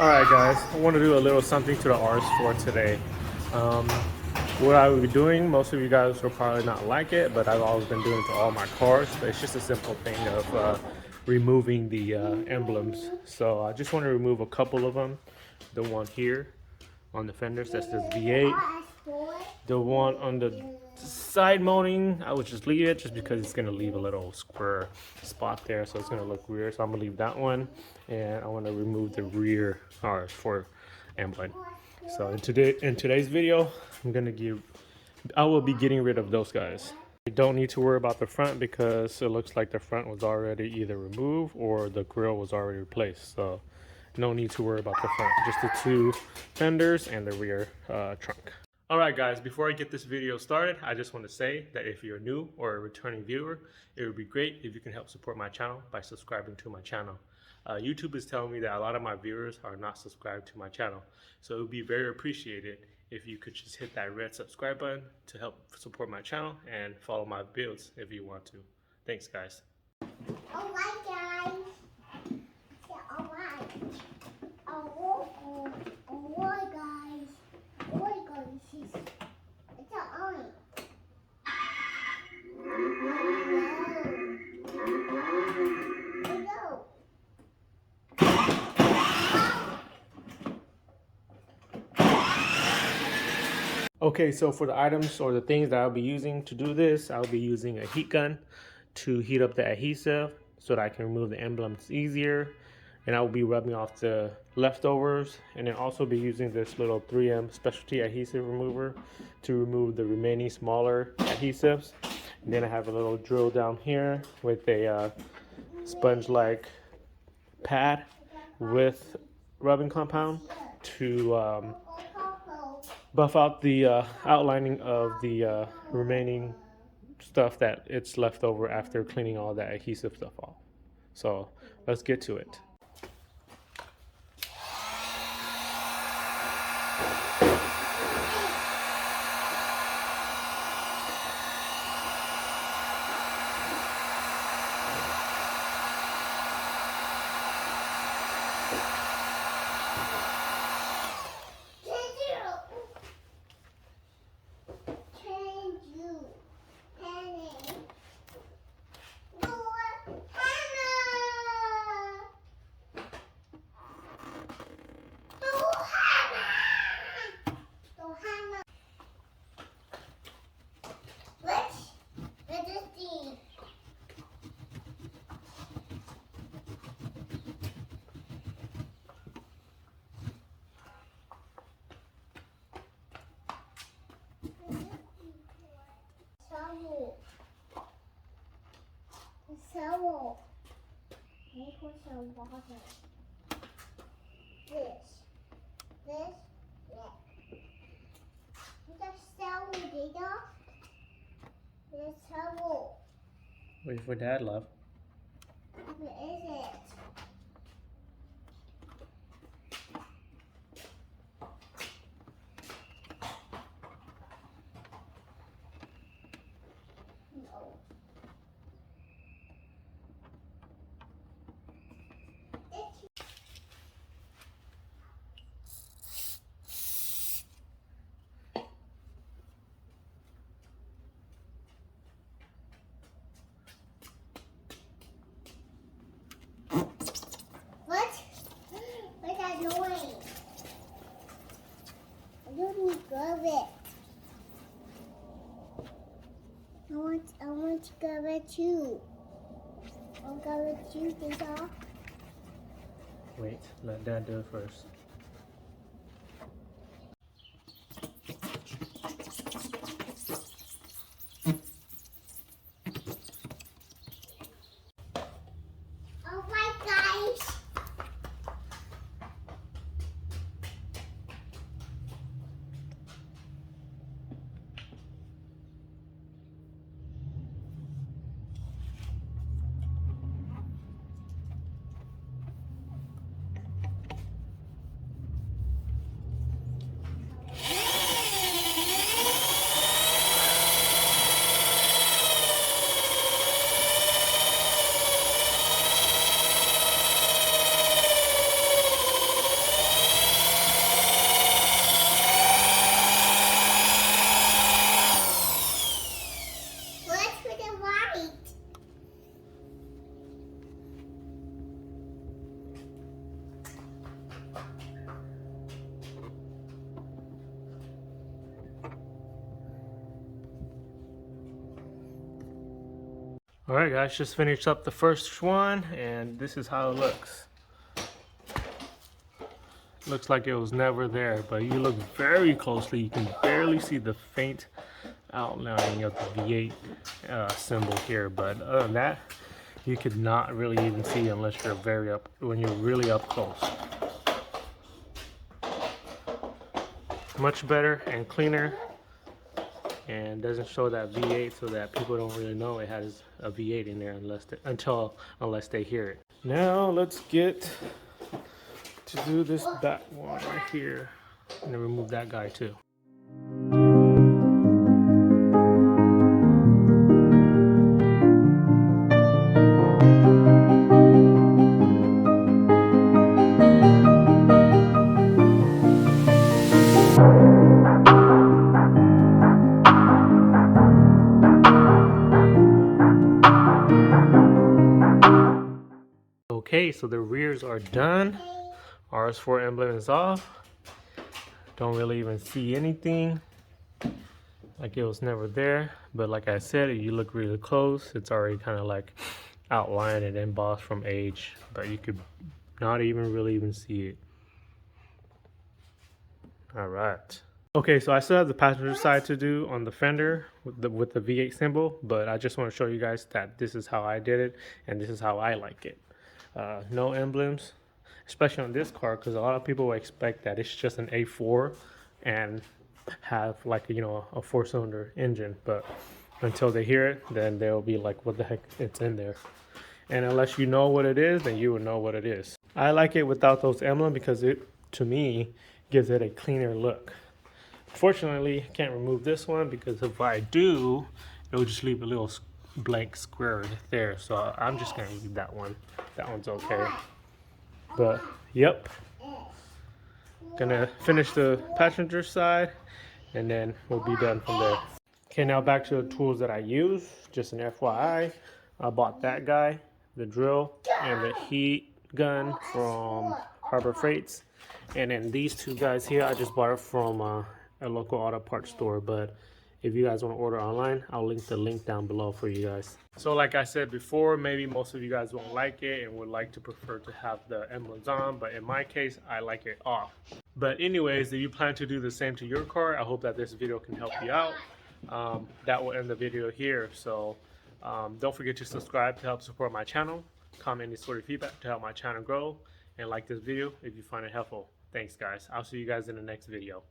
Alright guys, I want to do a little something to the RS4 today. What I will be doing, most of you guys will probably not like it, but I've always been doing it to all my cars. But it's just a simple thing of removing the emblems. So I just want to remove a couple of them. The one here on the fenders, that's this V8. The one on the side mounting, I would just leave it just because it's going to leave a little square spot there, so it's going to look weird. So I'm going to leave that one, and I want to remove the rear RS4 emblem. So in today's video, I will be getting rid of those guys. You don't need to worry about the front because it looks like the front was already either removed or the grille was already replaced. So no need to worry about the front, just the two fenders and the rear trunk. Alright guys, before I get this video started, I just want to say that if you're new or a returning viewer, it would be great if you can help support my channel by subscribing to my channel. YouTube is telling me that a lot of my viewers are not subscribed to my channel, so it would be very appreciated if you could just hit that red subscribe button to help support my channel and follow my builds if you want to. Thanks guys. Alright guys. Alright. Alright guys. Alright guys. It's on. Okay, so for the items or the things that I'll be using to do this, I'll be using a heat gun to heat up the adhesive so that I can remove the emblems easier. And I will be rubbing off the leftovers, and then also be using this little 3M specialty adhesive remover to remove the remaining smaller adhesives. And then I have a little drill down here with a sponge-like pad with rubbing compound to buff out the outlining of the remaining stuff that it's left over after cleaning all that adhesive stuff off. So let's get to it. Shovel. Make some water. This, yeah. The shovel, Dada. The shovel. Wait for Dad, love. Where is it? No. Grab it. I want to grab it too. I'll grab it too, Dada. Wait, let Dad do it first. Alright guys. Alright guys, just finished up the first one and this is how it looks. Looks like it was never there, but you look very closely, you can barely see the faint outlining of the V8 symbol here, but other than that, you could not really even see unless you're when you're really up close. Much better and cleaner, and doesn't show that V8, so that people don't really know it has a V8 in there unless they hear it. Now let's get to do this back one right here, and then remove that guy too. Okay, so the rears are done. RS4 emblem is off. Don't really even see anything, like it was never there. But like I said, you look really close, it's already kind of like outlined and embossed from age, but you could not even really see it. All right. Okay, so I still have the passenger side to do on the fender with the V8 symbol, but I just want to show you guys that this is how I did it and this is how I like it. No emblems, especially on this car, because a lot of people will expect that it's just an A4 and have like, you know, a 4-cylinder engine, but until they hear it, then they'll be like, what the heck, it's in there. And unless you know what it is, then you will know what it is. I like it without those emblems because it, to me, gives it a cleaner look. Fortunately, I can't remove this one because if I do, it will just leave a little blank square there, so I'm just gonna leave that one. That one's okay. But yep, gonna finish the passenger side and then we'll be done from there. Okay, now back to the tools that I use. Just an FYI, I bought that guy, the drill and the heat gun from Harbor Freights, and then these two guys here I just bought it from a local auto parts store, but if you guys want to order online, I'll link the link down below for you guys. So like I said before, maybe most of you guys won't like it and would like to prefer to have the emblems on, but in my case, I like it off. But anyways, if you plan to do the same to your car, I hope that this video can help you out. That will end the video here. So don't forget to subscribe to help support my channel, comment any sort of feedback to help my channel grow, and like this video if you find it helpful. Thanks guys. I'll see you guys in the next video.